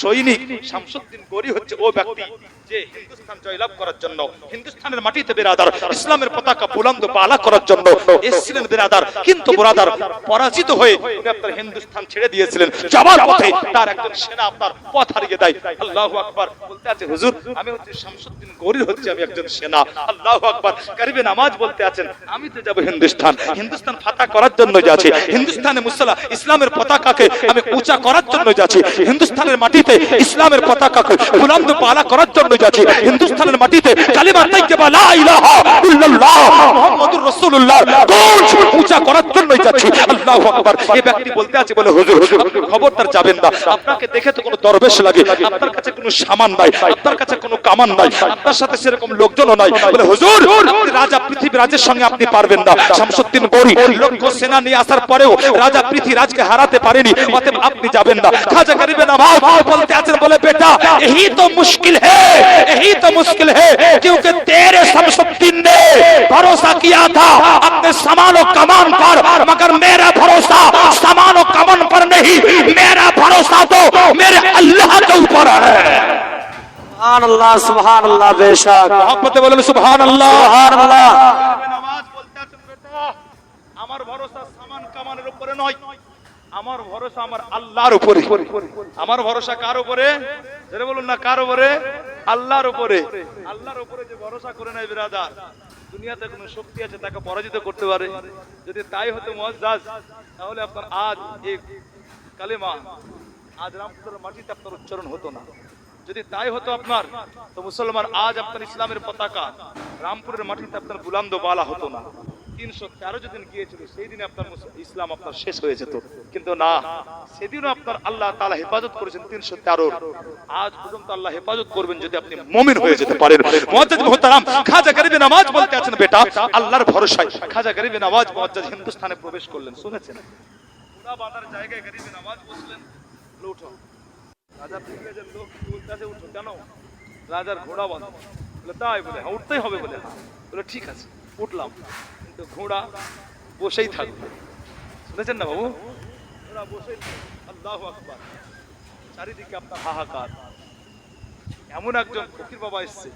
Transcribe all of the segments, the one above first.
সৈনিক শামসুদ্দিন গৌরী হচ্ছে ও ব্যক্তি যে হিন্দুস্তান জয়লাভ করার জন্য হিন্দুস্তানের মাটিতে বিরাদার ইসলামের পতাকা বুলন্দ বালা করার জন্য এসেছিলেন বিরাদার, কিন্তু বিরাদার পরাজিত হয়ে উনি আপনার হিন্দুস্তান ছেড়ে দিয়েছিলেন। যাবার পথে তার একজন সেনা আপনার পথ হারিয়ে দেয়। আল্লাহু আকবার বলতে আছে হুজুর আমি হচ্ছে শামসুদ্দিন গৌরীর হচ্ছে আমি একজন সেনা। আল্লাহু আকবার গরিবে নামাজ বলতে আছেন আমি তো যাব হিন্দুস্তান ফাতা করার জন্য যাচ্ছি, হিন্দুস্তানে মুসলা ইসলামের পতাকাকে আমি উঁচা করার জন্য যাচ্ছি, হিন্দুস্তানের মাটিতে ইসলামের পতাকাকে বুলন্দ বালা করার জন্য যাচ্ছি, হিন্দুস্তানের মাটিতে কালিমা তাইয়্যিবা লা ইলাহা ইল্লাল্লাহ মুহাম্মাদুর রাসূলুল্লাহ উঁচা করার জন্য যাচ্ছি। আল্লাহু আকবার এই ব্যক্তি বলতে আছে বলে হুজুর আপনি খবরদার যাবেন না, আপনাকে দেখে তো কোনো দরবেশ লাগে, আপনার কাছে কোনো সামান নাই, আপনার কাছে কোনো কামান নাই, আপনার সাথে সেরকম লোকজনও নাই। বলে হুজুর আপনি রাজা পৃথিবীরাজের সঙ্গে আপনি পারবেন না। শামসুদ্দিন গৌরী লক্ষ সেনা নিয়ে আসার পরেও রাজা পৃথিবীরাজকে হারাতে পারেনি, অতএব আপনি যাবেন না। খাজা গরিবে নওয়াজ বলতে আছেন বলে বেটা यही तो मुश्किल है, यही तो मुश्किल है क्योंकि तेरे शमसुद्दीन ने भरोसा किया था अपने सामान और कमान पर, मगर मेरा भरोसा सामान और कमान पर नहीं, मेरा भरोसा तो मेरे अल्लाह के ऊपर है। सुभान अल्लाह, सुभान अल्लाह, बेशक मोहब्बत बोले सुभान अल्लाह, सुभान अल्लाह। नमाज बोलते আছেন বেটা আমার ভরসা সামান কামানের উপরে নয়, আমার ভরসা আমার আল্লাহর উপরে। আমার ভরসা কার উপরে? জোরে বলুন না কার উপরে? আল্লাহর উপরে। আল্লাহর উপরে যে ভরসা করে নাই বিরাদার দুনিয়াতে কোনো শক্তি আছে তাকে পরাজিত করতে পারে? যদি তাই হতো মুআজ্জাজ তাহলে আপনার আজ এই কালেমা আজ রামপুরের মাটিতে আপনার উচ্চারণ হতো না। যদি তাই হতো আপনার তো মুসলমান আজ আপনার ইসলামের পতাকা রামপুরের মাটিতে আপনার বুলন্দ বালা হতো না। 313 যেদিন গিয়েছিল সেই দিনে আপনার ইসলাম আপনার শেষ হয়ে যেত, কিন্তু না সেদিনও আপনার আল্লাহ তাআলা হেফাজত করেছেন 313। আজ পর্যন্ত আল্লাহ হেফাজত করবেন যদি আপনি মুমিন হয়ে যেতে পারেন। মুআজ্জাজ মুহতারাম খাজা গরিবে নওয়াজ বলতে আছেন বেটা আল্লাহর ভরসায় খাজা গরিবে নওয়াজ মুআজ্জাজ হিন্দুস্তানে প্রবেশ করলেন। শুনেছেন ঘোড়া বাঁধার জায়গায় গরিবে নওয়াজ বসলেন, উঠো। রাজা পৃথিবীর লোক বলতে আছে উঠো, কেন? রাজার ঘোড়া বাঁধা। বলে তাই? বলে হ্যাঁ উঠতেই হবে। বলে হ্যাঁ। বলে ঠিক আছে উঠলাম, কিন্তু ঘোড়া বসেই থাকবে। শুনেছেন না বাবু? ঘোড়া বসেই থাকবে। আল্লাহু আকবার চারিদিকে আপনার হাহাকার। এমন একজন ফকির বাবা এসছে,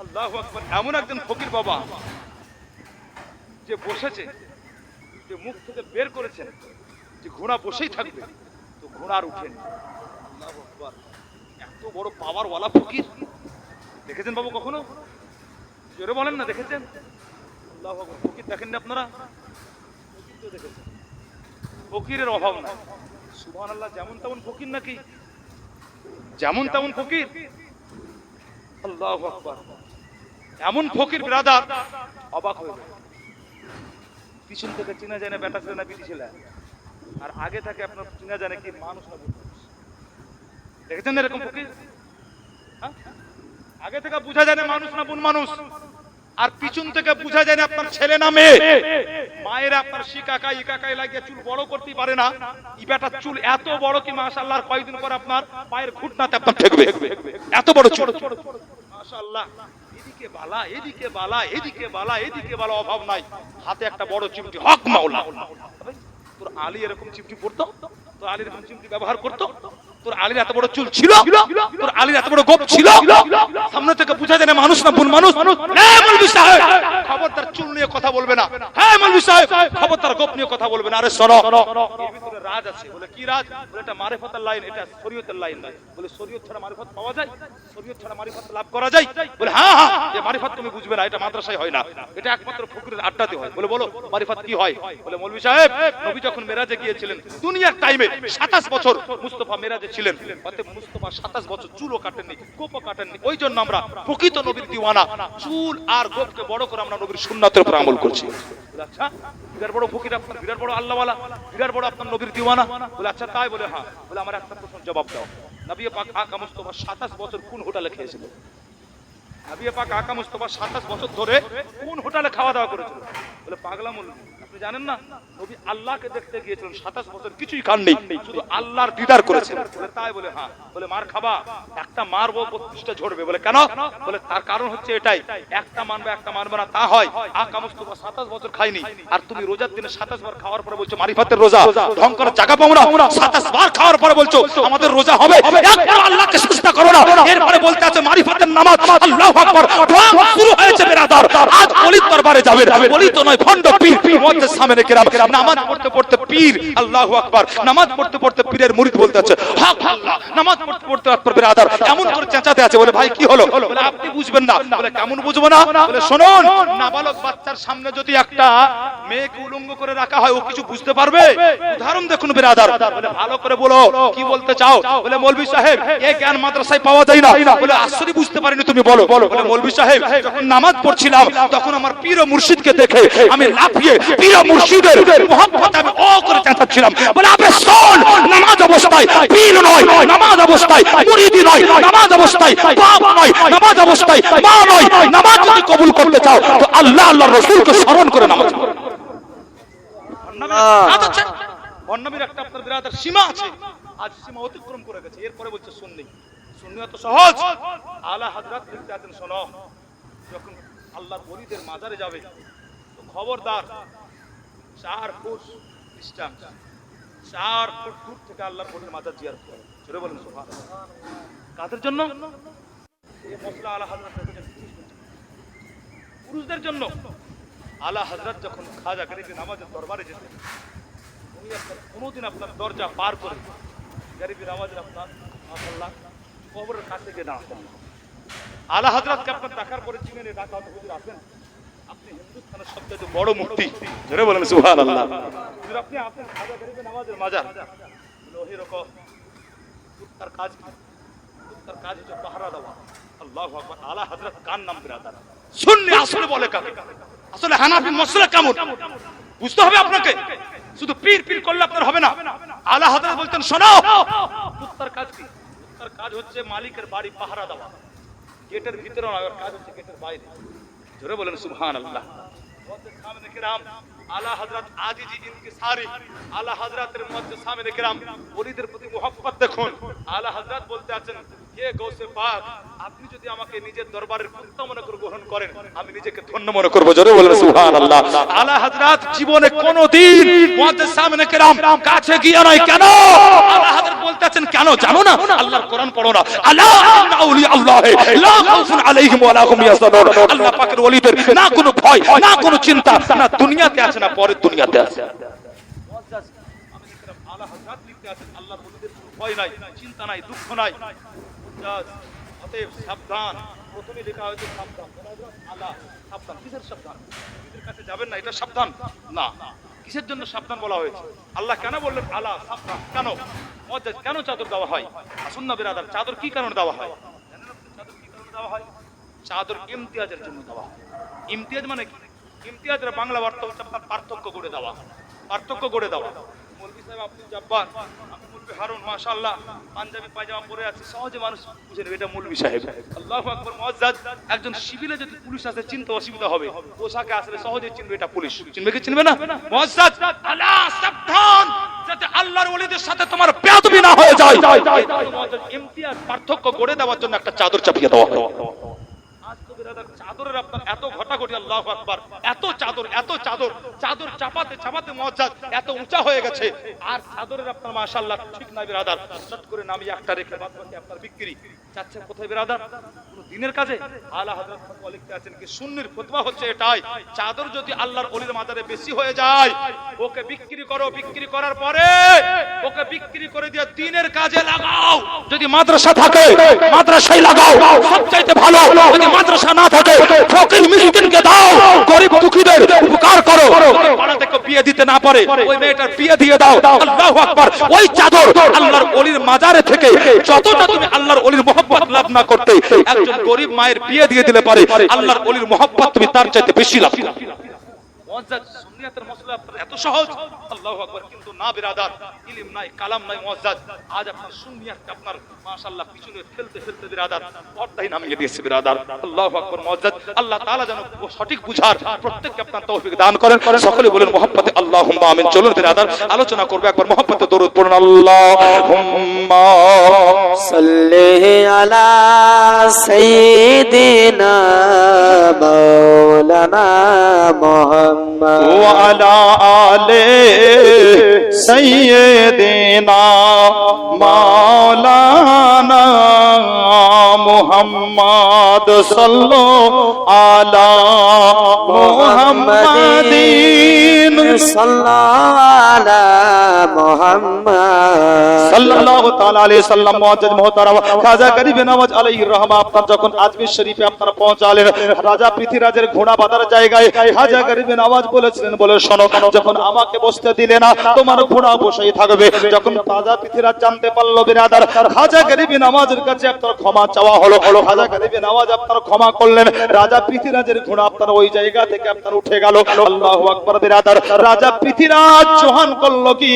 আল্লাহু আকবার এমন একজন ফকির বাবা যে বসেছে, যে মুখ থেকে বের করেছেন যে ঘোড়া বসেই থাকবে, তো ঘোড়া আর উঠেনি। আল্লাহু আকবার এত বড় পাওয়ার ওয়ালা ফকির দেখেছেন বাবু কখনো? জোরে বলেন না দেখেছেন? আল্লাহু আকবার ফকির দেখেননি আপনারা? ফকির তো দেখেছেন, ফকিরের অভাব নাই। সুবহানাল্লাহ যেমন তেমন ফকির নাকি? যেমন তেমন ফকির। আল্লাহু আকবার এমন ফকির ব্রাদার অবাক হয়ে যায়। পিছন থেকে চেনা যায় না বেটা ছেলে না বিটি ছেলে, আর আগে থেকে আপনার চেনা যায় না কি মানুষ না বুন মানুষ। দেখেছেন এরকম ফকির? আগে থেকে বোঝা যায় না মানুষ না বুন মানুষ, আর পিছন থেকে বোঝা যায় না আপনার ছেলে না মেয়ে। মায়ের আপনার শিকাকাই ইকাকাই লাগিয়ে চুল বড় করতেই পারে না, ই বেটার চুল এত বড় কি মাশাআল্লাহ কয়েকদিন পর আপনার পায়ের ঘুটনাতে আপনার ঠেকবে, এত বড় চুল মাশাআল্লাহ। এদিকে বালা এদিকে বালা এদিকে বালা এদিকে বালা, অভাব নাই। হাতে একটা বড় চিমটি, হক মাওলা। তোর আলী এরকম চিমটি পড়তো? তোর আলী এরকম চিমটি ব্যবহার করতো? তোর আলীর এত বড় চুল ছিল? তোর আলীর এত বড় গোপ ছিল? সামনে থেকে বুঝা যায় না মানুষ না বুন মানুষ। হ্যাঁ মৌলভী সাহেব খবরদার চুল নিয়ে কথা বলবে না। হ্যাঁ মৌলভী সাহেব খবরদার গোপ নিয়ে কথা বলবে না। আরে শোনো এর ভিতরে রাজ আছে। বলে কি রাজ? বলে এটা মারিফতের লাইন, এটা শরীয়তের লাইন নয়। বলে শরীয়ত ছাড়া মারিফত পাওয়া যায়? শরীয়ত ছাড়া মারিফত লাভ করা যায়? বলে হ্যাঁ হ্যাঁ এই মারিফত তুমি বুঝবে না, এটা মাদ্রাসায় হয় না, এটা একমাত্র ফকিরের আড্ডাতে হয়। বলে বলো মারিফত কি হয়? বলে মৌলভী সাহেব নবী যখন মেরাজে গিয়েছিলেন দুনিয়ার টাইমে 27 বছর মুস্তাফা মেরাজে ছিলেন, অতএব মুস্তাফা 27 বছর চুলও কাটেননি, গোপও কাটেননি। ওই জন্য আমরা প্রকৃত নবীর দিওয়ানা, চুল আর গোপকে বড় করে আমরা নবীর সুন্নাতের উপর আমল করছি। আচ্ছা বিরাট বড় ফকির আপনার, বিরাট বড় আল্লাহওয়ালা, বিরাট বড় আপনার নবীর দিওয়ানা। বলে আচ্ছা তাই? বলে হ্যাঁ। বলে আমার একটা প্রশ্ন জবাব দাও, নবী পাক আকা মুস্তাফা 27 বছর কোন হোটেলে খেয়েছিল? হাবিবে পাক আকা মুস্তাফা 27 বছর ধরে কোন হোটেলে খাওয়া দাওয়া করেছিল? বলে পাগলা মৌলভী, আপনি জানেন না নবী আল্লাহকে দেখতে গিয়েছিলেন, 27 বছর কিছুই খাননি, শুধু আল্লাহর দিদার করেছেন। বলে তাই? বলে হ্যাঁ। বলে মার খাবা? একটা মারবো 32টা ঝরবে। বলে কেন? বলে তার কারণ হচ্ছে এটাই, একটা মানবে একটা মানবে না তা হয়। আকা মুস্তাফা 27 বছর খাইনি, আর তুমি রোজার দিনে 27 বার খাওয়ার পরে বলছো মারিফাতের রোজা, ঢং করার জায়গা পাও না। 27 বার খাওয়ার পরে বলছো আমাদের রোজা হবে, একবার আল্লাহকে চেষ্টা করো না। এরপরে বলতে আছে মারিফাতের নামাজ, আল্লাহু আকবার। ঢং শুরু হয়েছে বেরাদার, আজ ওলির দরবারে যাবেন, ওলি তো নয় ভণ্ড পীর। মুয়াজ্জিজ সামনে কেরাম, নামাজ পড়তে পড়তে পীর, আল্লাহু আকবার, নামাজ পড়তে পড়তে পীরের মুরিদ বলতে আছে হক আল্লাহ, নামাজ পড়তে পড়তে আকবার বেরাদার এমন করে চেঁচাতে আছে। বলে ভাই কি হলো? বলে আপনি বুঝবেন না। বলে কেমন বুঝবো না? বলে শুনুন, নাবালক বাচ্চার সামনে যদি একটা মেয়েকে উলঙ্গ করে রাখা হয় ও কিছু বুঝতে পারবে? উদাহরণ দেখুন বেরাদার। বলে ভালো করে বলো কি বলতে চাও? বলে মৌলভী সাহেব এই জ্ঞান মাদ্রাসায় পাওয়া যায় না। বলে আসলে বুঝতে পারিনি, তুমি বলো। বলে মৌলভী সাহেব যখন নামাজ পড়ছিলাম তখন আমার পীর ও মুর্শিদকে দেখে আমি লাফিয়ে পীর ও মুর্শিদের মহব্বতে আমি ও করে চেঁচাচ্ছিলাম। বলে আবে শোন, নামাজ অবস্থায় পীর নয়, নামাজ অবস্থায় মুরিদি নয়, নামাজ অবস্থায় বাপ নয়, নামাজ অবস্থায় মা নয়। নামাজ যদি কবুল করতে চাও তো আল্লাহ আল্লাহর রাসূলকে স্মরণ করে নামাজ পড়ো। বর্ণামীর একটা আপনার বিরাদার সীমা আছে, আজ সীমা অতিক্রম করে গেছে। এরপরে বলছে সুন্নি। সুন্নি এত সহজ। আলা হযরত লিখতে আছেন, শোনো যখন আল্লাহর ওলিদের মাজারে যাবে তো খবরদার 4 ফুট ডিসটেন্স, 4 ফুট দূর থেকে আল্লাহর ওলির মাজার জিয়ারত করো। জোরে বলেন সুবহানাল্লাহ। কাদের জন্য? এই মসলা আলা হযরত রেখেছেন পুরুষদের জন্য। আলা হযরত যখন খাজা গরিবি নামাজের দরবারে যেতেন, উনি আপনার কোনোদিন আপনার দরজা পার করে গরিবি নামাজের আপনার মাশাআল্লাহ কবরের কাছে গিয়ে দাঁড়াতেন। আলা হযরতকে আপনার দেখার পরে চিনে নিয়ে ডাকা হতো, হুজুর আসেন, আপনি হিন্দুস্তানের সবচেয়ে বড় মুফতি। জোরে বলেন সুবহানাল্লাহ। হুজুর আপনি আসেন খাজা গরিবি নামাজের মাজার। ওই রকম তার কাজ কি? তার কাজ হচ্ছে পাহারা দেওয়া। আল্লাহু আকবার। আলা হযরত কার নাম বিরাদার? সুন্নি আসলে বলে কাকে? আসলে হানাফি মাসলা কেমন বুঝতে হবে আপনাকে। শুধু পীর পীর করলে আপনার হবে না। আলা হযরত বলতেন শোনো, তার কাজ কি? তার কাজ হচ্ছে মালিকের বাড়ি পাহারা দেওয়া। গেটের ভিতরে নয়, ওর কাজ হচ্ছে গেটের বাইরে। জোরে বলেন সুবহানাল্লাহ। মুয়াজ্জিজ সামনে কিরাম, আলা হযরত আজিজি ইনকিসারি, আলা হযরতের মুয়াজ্জিজ সামনে কিরাম ওলিদের প্রতি মুহাব্বত দেখুন। আলা হযরত বলতে আছেন হে গৌসে পাক, আপনি যদি আমাকে নিজের দরবারের কুত্তা মনে করে গ্রহণ করেন আমি নিজেকে ধন্য মনে করব। জোরে বলেন সুবহানাল্লাহ। আলা হযরত জীবনে কোনদিন মুয়াজ্জিজ সামনে কিরাম কাছে গিয়ে নয়। কেন? আলা হযরত বলতে আছেন কেন জানো না? আল্লাহর কোরআন পড়ো না। আলা ইন্না আউলিয়া আল্লাহ লা খাউফুন আলাইহিম ওয়া লা হুম ইয়াহজানুন। আল্লাহ পাকের ওলিদের না কোনো ভয়, না কোনো চিন্তা, না দুনিয়াতে আছে না পরের দুনিয়াতে আছে। মুয়াজ্জিজ সামনে কিরাম আলা হযরত লিখতে আছেন আল্লাহর ওলিদের কোনো ভয় নাই, চিন্তা নাই, দুঃখ নাই। অতএব সাবধান। প্রথমে লেখা হয়েছে সাবধান। আলা সাবধান। কিসের সাবধান? নিজের কাছে যাবেন না, এটা সাবধান না। কিসের জন্য সাবধান বলা হয়েছে? আল্লাহ কেন বললেন আলা সাবধান? কেন? মুয়াজ্জিজ কেন চাদর দেওয়া হয়? আসুন না বিরাদার, চাদর কি কারণে দেওয়া হয়? জানেন আপনি চাদর কি কারণে দেওয়া হয়? চাদর ইমতিয়াজের জন্য দেওয়া হয়। ইমতিয়াজ মানে কি? ইমতিয়াজের বাংলা অর্থ হচ্ছে আপনার পার্থক্য করে দেওয়া। পার্থক্য করে দেওয়া। মৌলভী সাহেব আব্দুল জব্বার, হারুন মাশাআল্লাহ পাঞ্জাবি পায়জামা পরে আছে, সহজে মানুষ বুঝে নেবে এটা মৌলভী সাহেব। আল্লাহু আকবার। মুয়াজ্জিজ একজন সিভিলে যদি পুলিশ আসে চিনতে অসুবিধা হবে, পোশাকে আসলে সহজে চিনবে এটা পুলিশ। চিনবে কি চিনবে না? মুয়াজ্জিজ আলা সাবধান, যাতে আল্লাহর ওলিদের সাথে তোমার বেয়াদবি না হয়ে যায়। মুয়াজ্জিজ ইমতিয়াজ পার্থক্য গড়ে দেওয়ার জন্য একটা চাদর চাপিয়ে দেওয়া হয়। আজ তো বিরাদার চাদরের আপনার এত ঘটাঘটি, আল্লাহু আকবার, এত চাদর, এত চাদর, চাদর চাপাতে চাপাতে মুয়াজ্জিজ এত উঁচা হয়ে গেছে। আর চাদরের আপনার মাশাআল্লাহ ঠিক না বিরাদার, চট করে নামি একটা রেখে বাদ বাকি আপনার বিক্রি। চাচ্ছেন কোথায় বিরাদার? কোন দিনের কাজে? আলা হযরত ফতোয়া লিখতে আছেন কি সুন্নির ফতোয়া হচ্ছে এটাই, চাদর যদি আল্লাহর ওলির মাজারে বেশি হয়ে যায় ওকে বিক্রি করো। বিক্রি করার পরে ওকে বিক্রি করে দিয়ে দিনের কাজে লাগাও। যদি মাদ্রাসা থাকে মাদ্রাসায় লাগাও, সবচাইতে ভালো। যদি মাদ্রাসা না থাকে ফকির মিসকিনকে দাও, গরিব দুঃখীদের উপকার করো। পাড়া থেকে বিয়ে দিতে না পারে ওই মেয়েটার বিয়ে দিয়ে দাও। আল্লাহু আকবার। ওই চাদর আল্লাহর ওলির মাজারে থেকে যতটা তুমি আল্লাহর ওলির মহব্বত লাভ না করতে একজন গরিব মায়ের বিয়ে দিয়ে দিলে পারে আল্লাহর ওলির মহব্বত তুমি তার চাইতে বেশি লাভ করো। মুআজ্জাজ সুন্নিয়াতের মসলা আপনার এত সহজ, আল্লাহু আকবার। কিন্তু না বিরাদার, ইলম নাই, কালাম নাই মুআজ্জাজ, আজ আপনার সুন্নিয়াতকে আপনার মাশাআল্লাহ পিছনে ফেলতে ফেলতে বিরাদার পর্দায় নামিয়ে দিয়েছে বিরাদার। আল্লাহু আকবার মুআজ্জাজ। আল্লাহ তাআলা যেন সঠিক বুঝার প্রত্যেককে আপনার তৌফিক দান করেন। সকলে বলেন মুহাব্বতে আল্লাহুম্মা আমিন। চলুন বিরাদার আলোচনা করব একবার মুহাব্বতে দরুদ পড়ুন। আল্লাহুম্মা সাল্লি আলা সাইয়্যিদিনা মাওলানা মুহাম্মদ ওয়া আলা আলি সাইয়্যিদিনা মাওলানা মুহাম্মদ সাল্লাল্লাহু আলা মুহাম্মাদিন সাল্লাল্লাহু মুহাম্মদ সাল্লাল্লাহু তাআলা আলাইহি সাল্লাম। মুআজ্জাজ মুহতারাম খাজা গরিব নওয়াজ আলাইহির রহমা আপনার যখন আজমির শরীফে আপনারা পৌঁছালেন, রাজা পৃথিরাজের ঘোড়া বাঁধার জায়গায় খাজা গরিব নওয়াজ বলেছিলেন, বলে শোনো, যখন আমাকে বসতে দিলে না তোমার ঘোড়া বসেই থাকবে। যখন রাজা পৃথিরাজ জানতে পারলো বিরাদার, খাজা গরিব নওয়াজের কাছে আপনার ক্ষমা চাওয়া হলো। খাজা গরিব নওয়াজ আপনার ক্ষমা করলেন, রাজা পৃথিরাজের ঘোড়া আপনার ওই জায়গা থেকে আপনার উঠে গেল। আল্লাহু আকবার বিরাদার। রাজা পৃথিরাজ চৌহান করলো কি,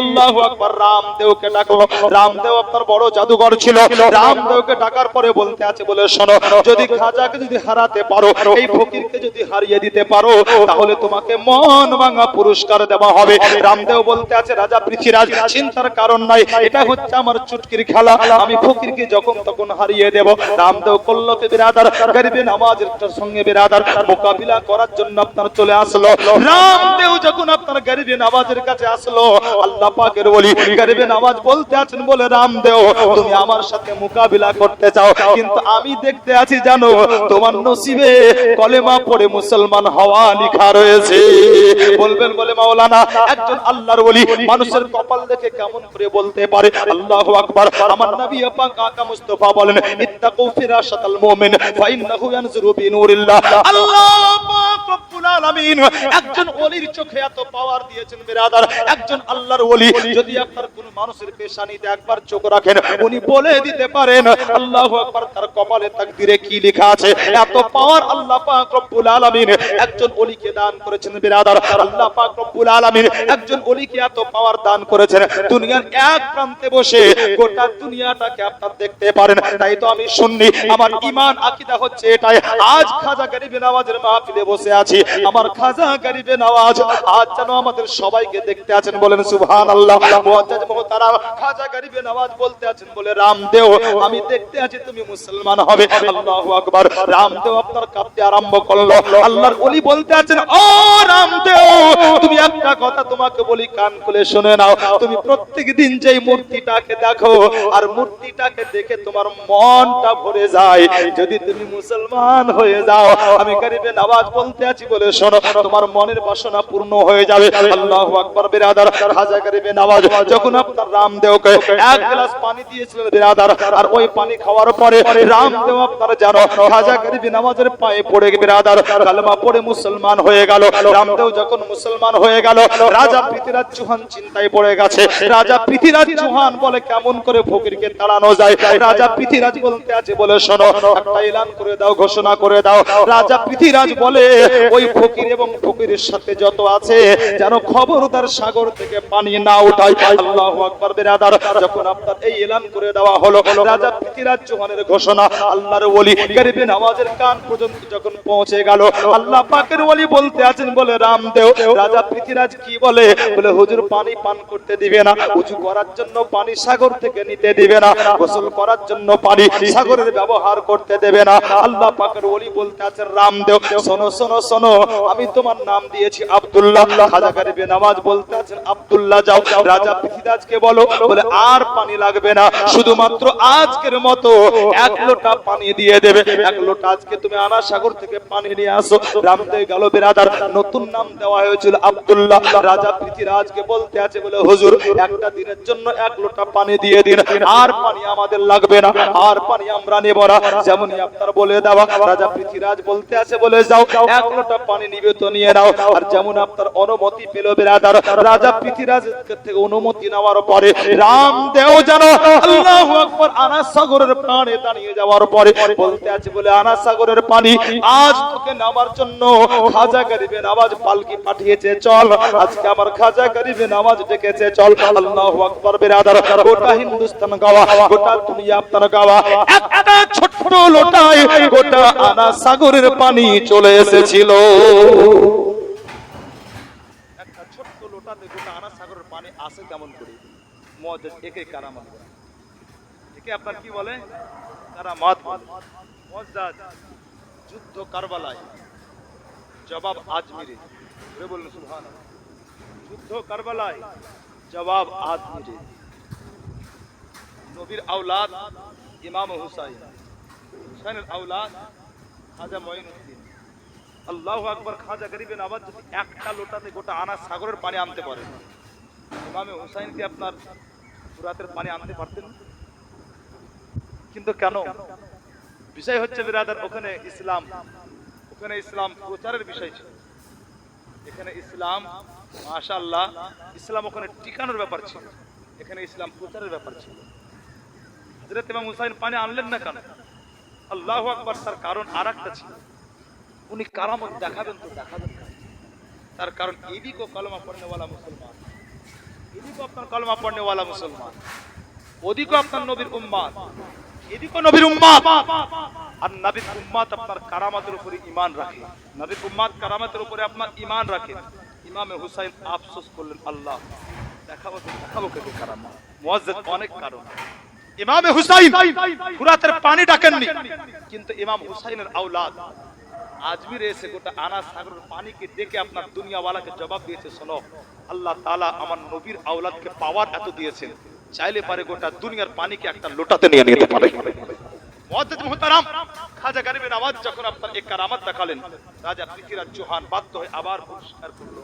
আল্লাহু আকবার, রামদেবকে ডাকলো। রামদেব আপনার বড় জাদুঘর ছিল। রামদেবকে ডাকার পরে বলতে আছে, বলে শোনো, যদি খাজাকে যদি হারাতে পারো, এই ফকিরকে যদি হারিয়ে দিতে পারো, তাহলে তোমাকে মন ভাঙা পুরস্কার দেওয়া হবে। রামদেব বলতে আছে, রাজা পৃথিরাজ চিন্তার কারণ নাই, এটা হচ্ছে আমার চুটকির খেলা, আমি ফকিরকে যখন তখন হারিয়ে দেব। রামদেব করলো কি বিরাদার, গরিবে নামাজের সঙ্গে বিরাদার মোকাবিলা করার জন্য আপনার চলে আসলো। রামদেব যখন আপনার গরিবে নামাজের কাছে আসলো, আল্লাহ পাকের ওলি গরিবে নামাজ বলতে আছেন, বলে রামদেব তুমি আমার সাথে মোকাবিলা করতে চাও, কিন্তু আমি দেখতে আছি জানো তোমার নসিবে কলেমা পড়ে মুসলমান হওয়া লেখা রয়েছে। বলবেন বলে মাওলানা, একজন আল্লাহর ওলি মানুষের কপাল দেখে কেমন করে বলতে পারে? আল্লাহু আকবার। আমার নবী পাক আকা মুস্তাফা বলেন, ইত্তাকু ফিরাশাতাল মুমিন ফাইন্নাহু ইয়ানজুরু বিনুরিল্লাহ। আল্লাহ পাক রব্বুল আলামিন একজন ওলির চোখে এত পাওয়ার দিয়েছেন বিরাদার। একজন আল্লাহর ওলি যদি আপনার কোন মানুষের পেশানিতে একবার চোখ রাখেন, উনি বলে দিতে পারেন আল্লাহু আকবার তার কপালে তাকদীরে কি লেখা আছে। এত পাওয়ার আল্লাহ পাক রব্বুল আলামিন একজন ওলিকে দান করেছেন বিরাদার। আল্লাহ পাক রব্বুল আলামিন একজন ওলিকে এত পাওয়ার দান করেছেন, দুনিয়ার এক প্রান্তে বসে গোটা দুনিয়াটাকে আপনারা দেখতে পারেন। তাই তো আমি সুন্নি, আমার ঈমান আকীদা হচ্ছে এটাই। আজ খাজা গরিবে নওয়াজের মাহফিলে বসে আছি, আমার খাজা গরিবে নওয়াজ আজ যেন আমাদের সবাইকে দেখতে আছেন, বলেন সুবহানাল্লাহ। মুআজ্জাজ মুহতারাম খাজা গরিবে নওয়াজ বলতে আছেন, বলে রামদেব আমি দেখতে আছি তুমি মুসলমান হবে। আল্লাহু আকবার। রামদেব আপনার কাঁদতে আরম্ভ করলো। আল্লাহর ওলি বলতে আছেন, ও রামদেব তুমি একটা কথা তোমাকে বলি, কান খুলে শুনে নাও। তুমি প্রত্যেক দিন যেই মূর্তিটাকে দেখো আর মূর্তিটাকে দেখে তোমার মনটা ভরে যায়, যদি তুমি মুসলমান হয়ে যাও, আমি গরিবে নওয়াজ বলতে আছি, বলে শোনো তোমার মনের বাসনা পূর্ণ হয়ে যাবে। আল্লাহু আকবার বিরাদার। খাজা গরিবে নওয়াজ যখন আপনার রামদেবকে এক গ্লাস পানি দিয়েছিলেন বিরাদার, আর ওই পানি খাওয়ার পরে রামদেব আপনারা জানো খাজা গরিবে নওয়াজের পায়ে পড়ে বিরাদার কালেমা পড়ে মুসলমান হয়ে গেল। রামদেব যখন মুসলমান হয়ে গেল, রাজা পৃথিরাজ চৌহান চিন্তায় পড়ে গেছে। রাজা পৃথিরাজ চৌহান বলে কেমন করে ফকিরকে তাড়ানো যায়। রাজা পৃথিরাজ বলতে আছে, বলে শোনো একটা এলান করে দাও, ঘোষণা করে দাও। রাজা পৃথিরাজ বলে ওই ফকির এবং ফকিরের সাথে যত আছে যেন খবরদার সাগর থেকে পানি না উঠায়। আল্লাহু আকবার বিরাদার। যখন আপনার এই এলান করে দেওয়া হলো, রাজা পৃথিরাজ চৌহানের ঘোষণা আল্লাহর ওলি গরিবে নওয়াজের কান পর্যন্ত যখন পৌঁছে গেল, আল্লাহ পাকের ওলি বলতে আছেন, বলে রামদেব রাজা পৃথিরাজ কি বলে? বলে হুজুর পানি পান করতে দিবে না, উযু করার জন্য পানি সাগর থেকে নিতে দিবে না, গোসল করার জন্য পানি সাগরের ব্যবহার করতে দেবে না। আল্লাহ পাকের ওলি বলতে আছেন, রামদেব শোনো শোনো শোনো, আমি তোমার নাম দিয়েছি আব্দুল্লাহ। খাজা গরিবে নওয়াজ বলতে আছেন, আব্দুল্লাহ যাও রাজা পৃথিরাজকে বলো, বলে আর পানি লাগবে না, শুধুমাত্র আজকের মতো এক লোটা পানি দিয়ে দেবে। এক লোটা আজকে তুমি আনা সাগর থেকে পানি নিয়ে আসো। রামদেব গেল বিরাদার। নতুন নাম দেওয়া হয়েছিল আব্দুল্লাহ। রাজা পৃথিরাজকে বলতে আছে, বলে হুজুর একটা দিনের জন্য এক লোটা পানি দিয়ে দিন, আর পানি আমাদের লাগবে না, আর পানি আমরা নেব না, যেমনই আপনার বলে দেওয়া। রাজা পৃথিরাজ বলতে আছে, বলে যাও এক লোটা পানি নিবে তো নিয়ে নাও। আর যেমন আপনার অনুমতি পেল বিরাদার, রাজা পৃথিরাজ থেকে অনুমতি নেওয়ার পরে রামদেও জানো আল্লাহু আকবার আনাস সাগরের পাড়ে দাঁড়িয়ে যাওয়ার পরে বলতে আছে বলে আনাস সাগরের পানি আজ তোকে নামার জন্য খাজা গরিবে নওয়াজ পালকি পাঠিয়েছে, চল আজকে আমার খাজা গরিবে নওয়াজ ডেকেছে, চল। আল্লাহু আকবার বিরাদার, গোটা হিন্দুস্তান গাওয়া, গোটা দুনিয়া আপনার গাওয়া, একটা ছোট্ট লোটায় গোটা আনাস সাগরের পানি চলে এসেছিল। একটা ছোট্ট লোটাতে গোটা আনাস সাগরের পানি আসে কেমন করে? মুআজ্জিজ একে কারামাত বলে। একে আপনার কি বলে? কারামাত বলে। মুআজ্জিজ যুদ্ধ কারবালায়, জবাব আজমিরে। বলে বলুন সুবহানাল্লাহ। যুদ্ধ কারবালায়, জবাব আজমিরে। নবীর আওলাদ ইমাম হুসাইন, হুসাইনের আওলাদ খাজা মঈনুদ্দিন। আল্লাহু আকবার। খাজা গরিবে নওয়াজ যদি একটা লোটাতে গোটা আনাস সাগরের পানি আনতে পারে, ইমামে হুসাইন কি আপনার ফুরাতের পানি আনতে পারতেন? কিন্তু কেন? বিষয় হচ্ছে বিরাদার, ওখানে ইসলাম প্রচারের বিষয় ছিল। এখানে ইসলাম মাশাআল্লাহ, ইসলাম ওখানে টিকানোর ব্যাপার ছিল, এখানে ইসলাম প্রচারের ব্যাপার ছিল। হযরত ইমাম হুসাইন পানি আনলেন না কেন? আল্লাহু আকবার। তার কারণ আরেকটা ছিল, উনি কারামত দেখাবেন তো দেখাবেন না। তার কারণ এদিকও কলমা পড়নে ওয়ালা মুসলমান, এদিকও আপনার কলমা পড়নে ওয়ালা মুসলমান, ওদিকও আপনার নবীর উম্মাত, এদিকও নবীর উম্মাত। আর নবীর উম্মাত আপনার কারামাতের উপরে ঈমান রাখে, নবীর উম্মাত কারামাতের উপরে আপনার ঈমান রাখে। ইমামে হুসাইন আফসোস করলেন, আল্লাহ দেখাবো কে কারামাত? মুআজ্জিজ অনেক কারণ। ইমামে হুসাইন ফুরাতের পানি ডাকেননি, কিন্তু ইমাম হুসাইনের আওলাদ আজমিরে এসে গোটা আনাস সাগরের পানিকে ডেকে আপনার দুনিয়াওয়ালাকে জবাব দিয়েছে, শোনো আল্লাহ তাআলা আমার নবীর আওলাদকে পাওয়ার এত দিয়েছেন, চাইলে পারে গোটা দুনিয়ার পানিকে একটা লোটাতে নিয়ে নিতে পারে। মুআজ্জিজ মুহতারাম, খাজা গরিবে নওয়াজ যখন আপনার এক কারামত দেখালেন, রাজা পৃথিরাজ চৌহান বাধ্য হয়ে আবার পুরস্কার করলো।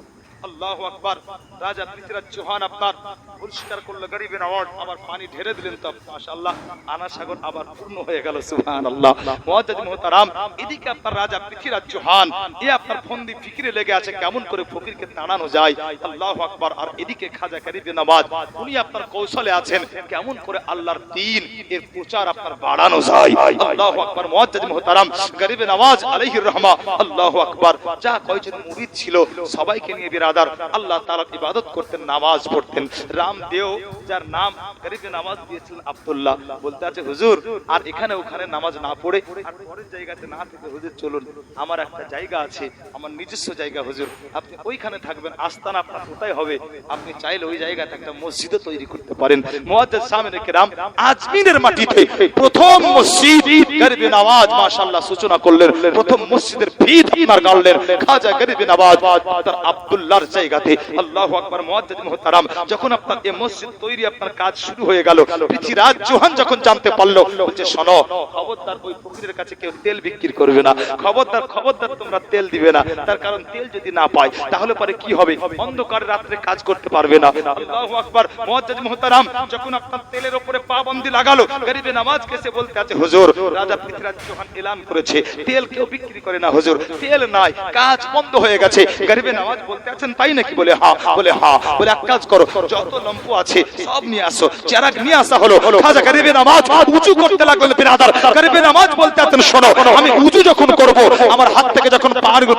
আল্লাহু আকবার। রাজা পৃথিরাজ চৌহান আপনার পুরস্কার করলো, গরিবে নওয়াজ আবার পানি ঢেলে দিলেন, তো মাশাআল্লাহ আনাস সাগর আবার পূর্ণ হয়ে গেল। সুবহানাল্লাহ। মুআজ্জিজ মুহতারাম, এদিকে আপনার রাজা পৃথিরাজ চৌহান এ আপনার ফন্দি ফিকিরে লেগে আছে কেমন করে ফকিরকে তাড়ানো যায়। আল্লাহু আকবার। আর এদিকে খাজা গরিবে নওয়াজ উনি আপনার কৌশলে আছেন কেমন করে আল্লাহর দ্বীন এর প্রচার আপনার বাড়ানো যায়। আল্লাহু আকবার। মুআজ্জিজ মুহতারাম, গরিবে নওয়াজ আলাইহির রহমা, আল্লাহু আকবার, যা কয়জন মুরিদ ছিল সবাইকে নিয়ে বিরাদার আল্লাহ তাআলার ইবাদত করতেন, নামাজ পড়তেন। রামদেও যার নাম গরিবে নওয়াজ দিয়েছিলেন আব্দুল্লাহ, বলতে আছে হুজুর আর এখানে ওখানে নামাজ না পড়ে আর পরের জায়গাতে না থেকে হুজুর চলুন, আমার একটা জায়গা আছে, আমার নিজস্ব জায়গা হুজুর, আপনি ওইখানে থাকবেন, আস্তানা আপনার কোথায় হবে, আপনি চাইলে ওই জায়গাতে একটা মসজিদও তৈরি করতে পারেন। মুআজ্জিজ সামনে কেরাম, আজমিরের মাটিতে প্রথম মসজিদ গরিবে নওয়াজ মাশাআল্লাহ সূচনা করলেন, প্রথম মসজিদের ভিত আপনার গাড়লেন খাজা গরিবে নওয়াজ তার আব্দুল্লাহর জায়গাতে। আল্লাহু আকবার। মুআজ্জিজ মুহতারাম, যখন আপনার এই মসজিদ তৈরি আপনার কাজ শুরু হয়ে গেল, পৃথিরাজ চৌহান যখন জানতে পারলো, বলছে শোনো খবরদার ওই ফকিরের কাছে কেউ তেল বিক্রি করবে না, খবরদার তোমরা তেল দিবে না, তার কারণ তেল যদি না পায় তাহলে পরে কি হবে, অন্ধকার রাত্রে কাজ করতে পারবে না। আল্লাহু আকবার। মুআজ্জিজ মুহতারাম, যখন আপনার তেলের উপরে পাবন্দি লাগালো, গরিবে নওয়াজ কেসে বলতে আছে হুজুর রাজা পৃথিরাজ চৌহান এলান করেছে তেল কেউ বিক্রি করে না হুজুর, তেল নাই, কাজ বন্ধ হয়ে গেছে। গরিবে নওয়াজ বলতে আছেন তাই নাকি? বলে হ্যাঁ। বলে এক কাজ করো, যত লম্পু আছে সব নিয়ে আসো। চেরাগ নিয়ে আসা হলো। খাজা গরিবে নওয়াজ উঁচু করতে লাগলেন বিরাদার। গরিবে নওয়াজ বলতে আছেন শোনো, আমি উঁচু যখন করব, আমার হাত থেকে যখন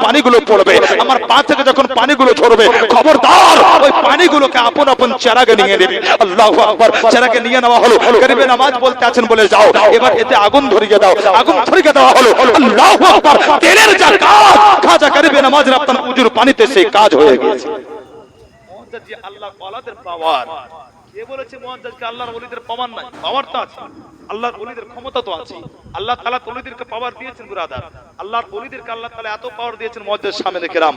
পানিগুলো পড়বে, আমার পা থেকে যখন পানিগুলো ঝরবে, খবরদার ওই পানিগুলোকে আপন আপন চেরাগে নিয়ে নেবে। আল্লাহু আকবার। চেরাগে নিয়ে নেওয়া হলো। গরিবে নওয়াজ বলতে আছেন বলে যাও এবার এতে আগুন ধরিয়ে দাও। আগুন ধরিয়ে দেওয়া হলো। আল্লাহু আকবার। তেলের যা কাজ খাজা গরিবে নওয়াজের আপনার উজুর পানিতে সেই কাজ হয়ে গেছে। মুআজ্জিজ জি আল্লাহর ওয়ালাদের পাওয়ার, কে বলেছে মুআজ্জিজকে আল্লাহর ওলিদের পাওয়ার নাই? পাওয়ার তো আছে, আল্লাহর ওলিদের ক্ষমতা তো আছে। আল্লাহ তাআলা ওলিদেরকে পাওয়ার দিয়েছেন ব্রাদার, আল্লাহর ওলিদেরকে আল্লাহ তাআলা এত পাওয়ার দিয়েছেন। মুআজ্জিজ সামনে কেরাম,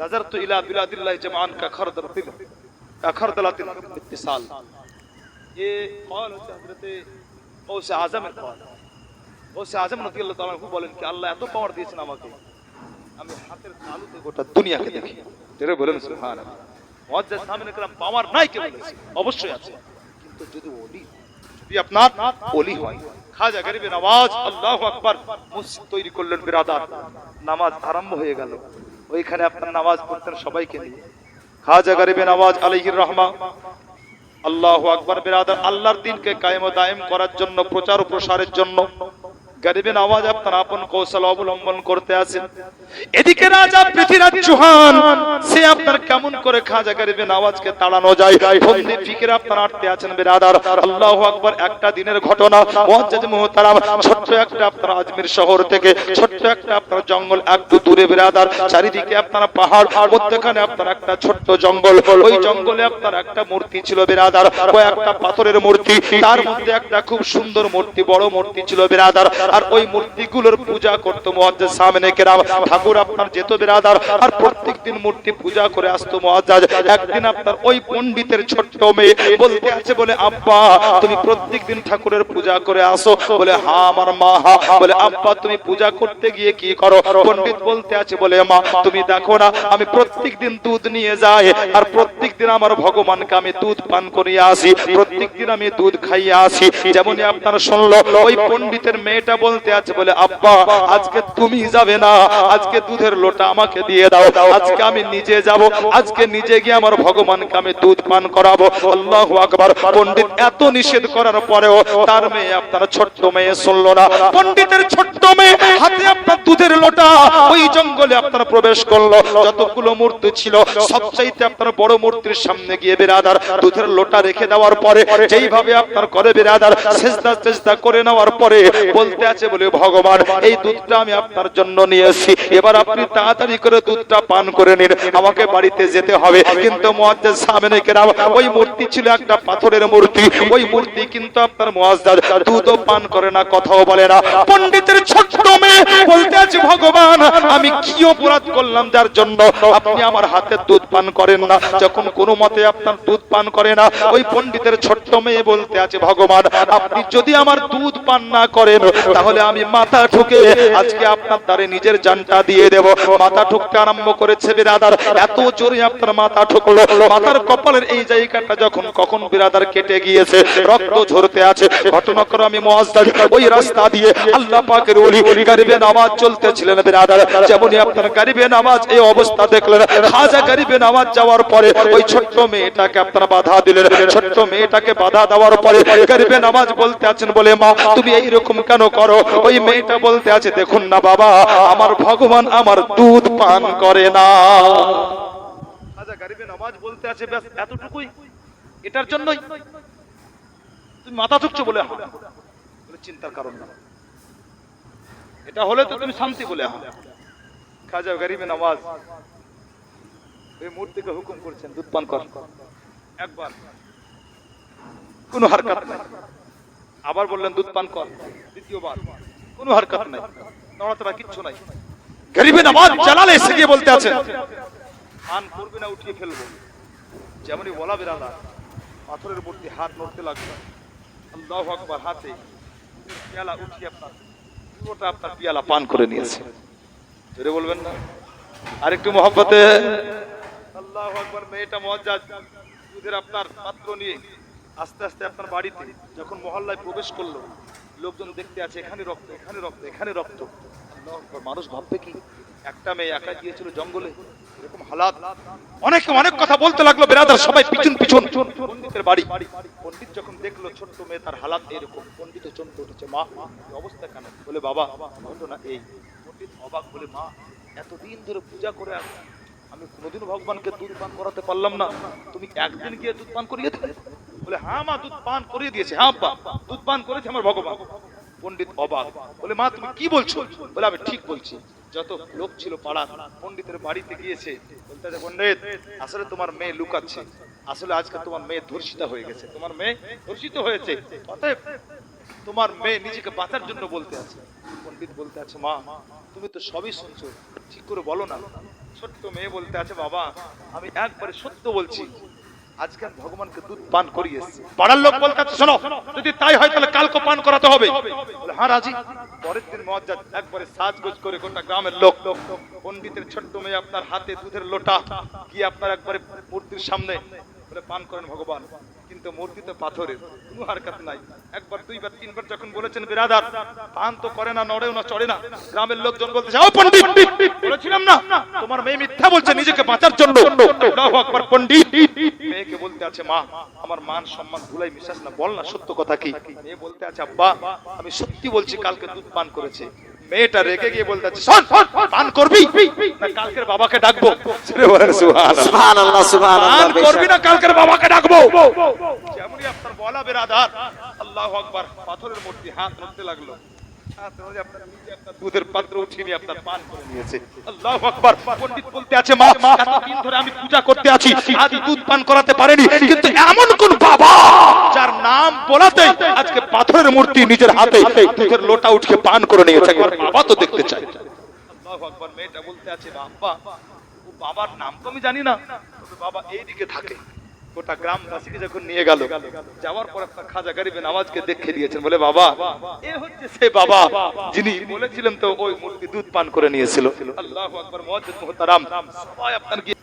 নজরতু ইলা বিলাদিল্লাহি জামান কা খারদালাতিন ইত্তিসাল, ये कौल হচ্ছে হযরতে গৌসে আযমের কওল। গৌসে আযম রাদিয়াল্লাহু তাআলা বলেন কি আল্লাহ এত পাওয়ার দিয়েছেন আমাকে, আমি হাতের তালুতে গোটা দুনিয়াকে দেখি। তেরে বলেন সুবহানাল্লাহ। মুআজ্জিজ সামনে কেরাম, পাওয়ার নাই কে বলেছে? অবশ্যই আছে, কিন্তু যদি আপনার ওলি হয়, খাজা গরিবে নওয়াজ আল্লাহু আকবার মসজিদ তৈরি করলেন বিরাদার। নামাজ আরম্ভ হয়ে গেল। ওইখানে আপনার নামাজ পড়তেন সবাইকে নিয়ে। খাজা গরিবে নওয়াজ আলাইহির রহমা আল্লাহু আকবার বিরাদার, আল্লাহর দ্বীনকে কায়েম ও দায়েম করার জন্য, প্রচার ও প্রসারের জন্য গরিবে নওয়াজ আপনার আপন কৌশল অবলম্বন করতে আছেন। এদিকে রাজা পৃথ্বীরাজ চৌহান সে আপনার কেমন করে খাজা গরিবে নওয়াজকে তাড়ানো যায় ফন্দি ফিকিরে আপনার আটতে আছেন বিরাদার। আল্লাহু আকবার। একটা দিনের ঘটনা মুআজ্জাজ মুহতারাম, ছোট্ট একটা আপনার আজমির শহর থেকে ছোট্ট একটা আপনার জঙ্গল একটু দূরে বিরাদার, চারিদিকে আপনার পাহাড়, মধ্যখানে আপনার একটা ছোট্ট জঙ্গল। ওই জঙ্গলে আপনার একটা মূর্তি ছিল বিরাদার, কয়েকটা পাথরের মূর্তি, তার মধ্যে একটা খুব সুন্দর মূর্তি, বড় মূর্তি ছিল বিরাদার। আর ওই মূর্তিগুলোর পূজা করতো মুআজ্জাজ সামনে কেরাম, ঠাকুর আপনার যেত বিরাদার, আর প্রত্যেকদিন মূর্তি পূজা করে আসতো মুআজ্জাজ। একদিন আপনার ওই পণ্ডিতের ছোট্ট মেয়ে বলতে আছে, বলে আব্বা তুমি প্রত্যেকদিন ঠাকুরের পূজা করে আসো? বলে হ্যাঁ আমার মা। বলে আব্বা তুমি পূজা করতে গিয়ে কি করো? পণ্ডিত বলতে আছে, বলে মা তুমি দেখো না আমি প্রত্যেকদিন দুধ নিয়ে যাই, আর প্রত্যেকদিন আমার ভগবানকে আমি দুধ পান করিয়ে আসি, প্রত্যেকদিন আমি দুধ খাইয়ে আসি। যেমনই আপনার শুনলো, ওই পণ্ডিতের মেয়েটা বলতে আছে, বলে আব্বা আজকে তুমি যাবে না, আজকে দুধের লোটা আমাকে দিয়ে দাও, আজকে আমি নিজে যাব, আজকে নিজে গিয়ে আমার ভগবানকে আমি দুধ পান করাবো। আল্লাহু আকবার। পণ্ডিত এত নিষেধ করার পরেও তার মেয়ে আপনার ছোট্ট মেয়ে শুনলো না। পণ্ডিতের ছোট্ট মেয়ে হাতে আপনার দুধের লোটা ওই জঙ্গলে আপনার প্রবেশ করলো। যতগুলো মূর্তি ছিল সবচাইতে আপনার বড় মূর্তির সামনে গিয়ে বিরাদার দুধের লোটা রেখে দেওয়ার পরে যেইভাবে আপনার করে বিরাদার সেজদা করে নেওয়ার পরে বলতে আছে, বলে ভগবান এই দুধটা আমি আপনার জন্য নিয়ে এসেছি, এবার আপনি তাড়াতাড়ি করে দুধটা পান করে নিন, আমাকে বাড়িতে যেতে হবে। কিন্তু মুআজ্জাজ সামনে কেরাম, ওই মূর্তি ছিল একটা পাথরের মূর্তি, ওই মূর্তি কিন্তু আপনার মুআজ্জাজ দুধও পান করে না, কথাও বলে না। পণ্ডিতের ছোট্ট মেয়ে বলতে আছে, ভগবান আমি কি অপরাধ করলাম যার জন্য আপনি আমার হাতে দুধ পান করেন না? যখন কোনো মতে আপনার দুধ পান করে না, ওই পণ্ডিতের ছোট্ট মেয়ে বলতে আছে, ভগবান আপনি যদি আমার দুধ পান না করেন তাহলে আমি মাথা ঠুকে আজকে আপনার দ্বারে নিজের জানটা দিয়ে দেব। মাথা ঠুকতে আরম্ভ করেছে বিরাদার, এত জোরে আপনার মাথা ঠুকলো, মাথার কপালের এই জায়গাটা যখন কখন বিরাদার কেটে গিয়েছে, রক্ত ঝরতে আছে। ঘটনাক্রমে আমি মুআজ্জাজ ওই রাস্তা দিয়ে আল্লাহ পাকের ওলি গরিবে নওয়াজ চলতেছিলেন বিরাদার। যেমনই আপনার গরিবে নওয়াজ এই অবস্থা দেখলেন, খাজা গরিবে নওয়াজ যাওয়ার পরে ওই ছোট্ট মেয়েটাকে আপনারা বাধা দিলেন। ছোট্ট মেয়েটাকে বাধা দেওয়ার পরে গরিবে নওয়াজ বলতে আছেন, বলে মা তুমি এইরকম কেন করো? ওই মেয়েটা বলতে আছে, দেখুন না বাবা আমার ভগবান আমার দুধ পান করে না। খাজা গরিবে নওয়াজ বলতে আছে, ব্যাস এতটুকুই, এটার জন্যই তুমি মাথা ঠুকছো? বলে চিন্তার কারণ না, এটা হলে তো তুমি শান্তি বলে। খাজা গরিবে নওয়াজ ওই মূর্তিকে হুকুম করছেন, দুধ পান কর। একবার কোনো হারকাত নাই, আবার বললেন দুধ পান কর, দ্বিতীয়বার কোনো হারকাত নাই, নড়াচড়া কিচ্ছু নাই। গরিবে নওয়াজ জালালে এসে গিয়ে বলতে আছে, পান করবে না উঠিয়ে ফেলবো। যেমনই বলা বেরালা পাথরের মূর্তি হাত নড়তে লাগলো। আল্লাহু আকবার। হাতে পিয়ালা উঠিয়ে আপনার পুরোটা আপনার পিয়ালা পান করে নিয়েছে। জোরে বলবেন না আরেকটু মহব্বতে? আল্লাহু আকবার। মেয়েটা মুআজ্জাজ দুধের আপনার পাত্র নিয়ে আস্তে আস্তে আপনার বাড়িতে যখন মহল্লায় প্রবেশ করলো, লোকজন দেখতে আছে, এখানে রক্ত, এখানে রক্ত, এখানে রক্ত। আল্লাহু আকবার। মানুষ ভাববে কি একটা মেয়ে একা গিয়েছিল জঙ্গলে, এরকম হালাত। অনেকে অনেক কথা বলতে লাগলো বিরাদার, সবাই পিছন পিছন পণ্ডিতের বাড়ি। পণ্ডিত যখন দেখলো ছোট্ট মেয়ে তার হালাত এরকম, পণ্ডিত চমকে উঠেছে, মা এই অবস্থা কেন? বলে বাবা ঘটনা এই। পণ্ডিত অবাক, বলে মা এতদিন ধরে পূজা করে আসছি, আমি কোনোদিনও ভগবানকে দুধ পান করাতে পারলাম না, তুমি একদিন গিয়ে দুধ পান করিয়ে দিলে? বলে হ্যাঁ মা দুধ পান করিয়ে দিয়েছে, হ্যাঁ আব্বা দুধ পান করেছে আমার ভগবান। পণ্ডিত অবাক, বলে মা তুমি কি বলছো? বলে আমি ঠিক বলছি। যত লোক ছিল পাড়া পণ্ডিতের বাড়িতে গিয়েছে, বলতে পণ্ডিত আসলে তোমার মেয়ে লুকাচ্ছে, আসলে আজকে তোমার মেয়ে ধর্ষিতা হয়ে গেছে, তোমার মেয়ে ধর্ষিত হয়েছে, অতএব তোমার মেয়ে নিজেকে বাঁচার জন্য বলতে আছে। পণ্ডিত বলতে আছে, মা তুমি তো সবই শুনছো, ঠিক করে বলো না। ছোট্ট মেয়ে বলতে আছে, বাবা আমি একবারে সত্য বলছি, আজকে আমি ভগবানকে দুধ পান করিয়েছি। পাড়ার লোক বলতে আছে, শোনো যদি তাই হয় তাহলে কালকে পান করাতে হবে। বলে হ্যাঁ রাজি। পরের দিন মুআজ্জাজ একবারে সাজগোজ করে গোটা গ্রামের লোক পণ্ডিতের ছোট্ট মেয়ে আপনার হাতে দুধের লোটা গিয়ে আপনার একবারে মূর্তির সামনে বলে পান করেন ভগবান, কিন্তু মূর্তিতে পাথরের, কোনো হারকাত নাই। একবার দুইবার তিনবার যখন বলেছেন বিরাদার পান তো করে না, নড়েও না, চড়ে না, গ্রামের লোকজন বলতে যাও পণ্ডিত, বলেছিলাম না তোমার মেয়ে মিথ্যা বলছে নিজেকে বাঁচার জন্য। আল্লাহু আকবার। পণ্ডিত মেয়েকে বলতে আছে মা আমার মান সম্মান ধুলাই মিশাস না, বল না সত্য কথা কি। মেয়ে বলতে আছে আব্বা আমি সত্যি বলছি কালকে দুধ পান করেছে। মেয়েটা রেগে গিয়ে বলতে আছে শোন পান করবি না কালকের বাবাকে ডাকবো। সুবহানাল্লাহ সুবহানাল্লাহ সুবহানাল্লাহ পান করবি না কালকের বাবাকে ডাকবো। যেমনই আপনার বলা বেরাদার আল্লাহু আকবার, পাথরের মূর্তি হাত ধরতে লাগলো, হাত ধরে আপনার নিজে আপনার দুধের পাত্র উঠিয়ে নিয়ে আপনার পান করে নিয়েছে। আল্লাহু আকবার। পণ্ডিত বলতে আছে মা এতদিন ধরে আমি পূজা করতে আছি, আজ দুধ পান করাতে পারেনি, কিন্তু এমন কোন বাবা যার নাম বলাতে আজকে পাথরের মূর্তি নিজের হাতে দুধের লোটা উঠিয়ে পান করে নিয়েছে, একবার বাবা তো দেখতে চাই। আল্লাহু আকবার। মেয়েটা বলতে আছে বাবা ও বাবার নাম তো আমি জানি না, তবে বাবা এইদিকে থাকে। গোটা গ্রামবাসীকে যখন নিয়ে গেল, যাওয়ার পর আপনার খাজা গরিবে নওয়াজকে দেখে দিয়েছেন, বলে বাবা এ হচ্ছে সে বাবা যিনি বলেছিলেন তো ওই মূর্তি দুধ পান করে নিয়েছিল। আল্লাহু আকবার। মুআজ্জিন মুহতারাম সবাই আপনার গিয়ে